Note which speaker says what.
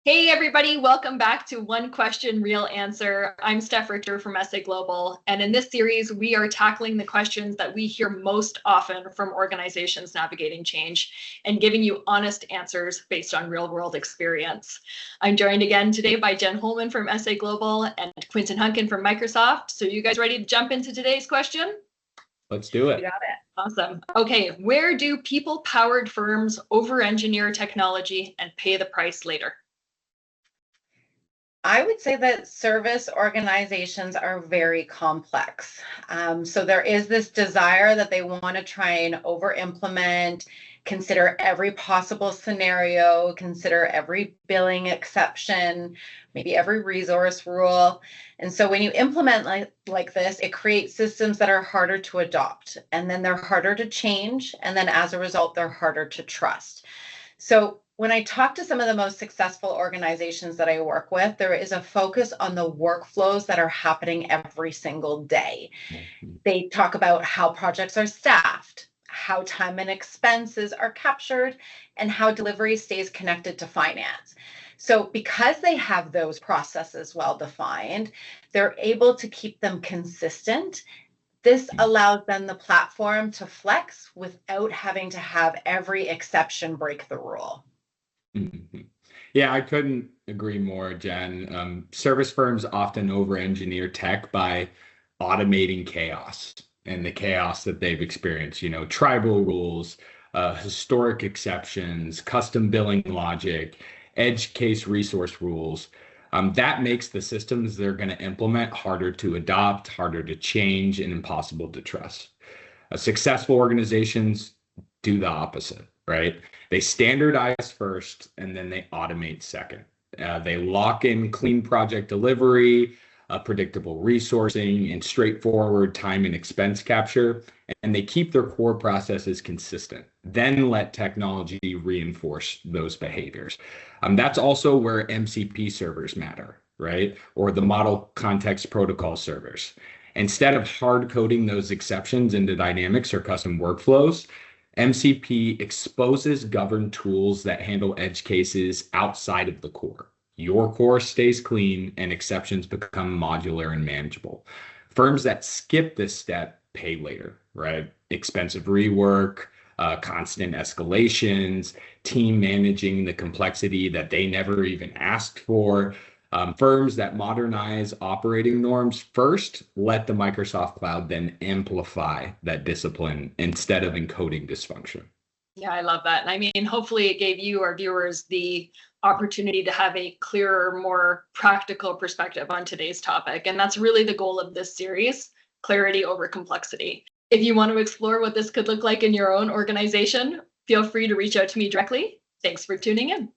Speaker 1: Hey everybody, welcome back to One Question, Real Answer. I'm Steph Richter from sa.global, and in this series, we are tackling the questions that we hear most often from organizations navigating change and giving you honest answers based on real-world experience. I'm joined again today by Jen Holman from sa.global and Quintin Hunkin from Microsoft. So you guys ready to jump into today's question?
Speaker 2: Let's do it.
Speaker 1: You got it. Awesome. Okay, where do people-powered firms over-engineer technology and pay the price later?
Speaker 3: I would say that service organizations are very complex. So there is this desire that they want to try and over-implement, consider every possible scenario, consider every billing exception, maybe every resource rule. And so when you implement like this, it creates systems that are harder to adopt, and then they're harder to change, and then as a result, they're harder to trust. So when I talk to some of the most successful organizations that I work with, there is a focus on the workflows that are happening every single day. They talk about how projects are staffed, how time and expenses are captured, and how delivery stays connected to finance. So because they have those processes well defined, they're able to keep them consistent. This allows then the platform to flex without having to have every exception break the rule.
Speaker 2: Mm-hmm. Yeah, I couldn't agree more, Jen. Service firms often over-engineer tech by automating chaos and the chaos that they've experienced, tribal rules, historic exceptions, custom billing logic, edge case resource rules. That makes the systems they're going to implement harder to adopt, harder to change, and impossible to trust. Successful organizations do the opposite, right? They standardize first, and then they automate second. They lock in clean project delivery, predictable resourcing, and straightforward time and expense capture, and they keep their core processes consistent. Then let technology reinforce those behaviors. That's also where MCP servers matter, right? Or the model context protocol servers. Instead of hard coding those exceptions into dynamics or custom workflows, MCP exposes governed tools that handle edge cases outside of the core. Your core stays clean and exceptions become modular and manageable. Firms that skip this step pay later, right? Expensive rework, constant escalations, team managing the complexity that they never even asked for. Firms that modernize operating norms first let the Microsoft Cloud then amplify that discipline instead of encoding dysfunction.
Speaker 1: Yeah, I love that. And I mean, hopefully it gave you, our viewers, the opportunity to have a clearer, more practical perspective on today's topic. And that's really the goal of this series, clarity over complexity. If you want to explore what this could look like in your own organization, feel free to reach out to me directly. Thanks for tuning in.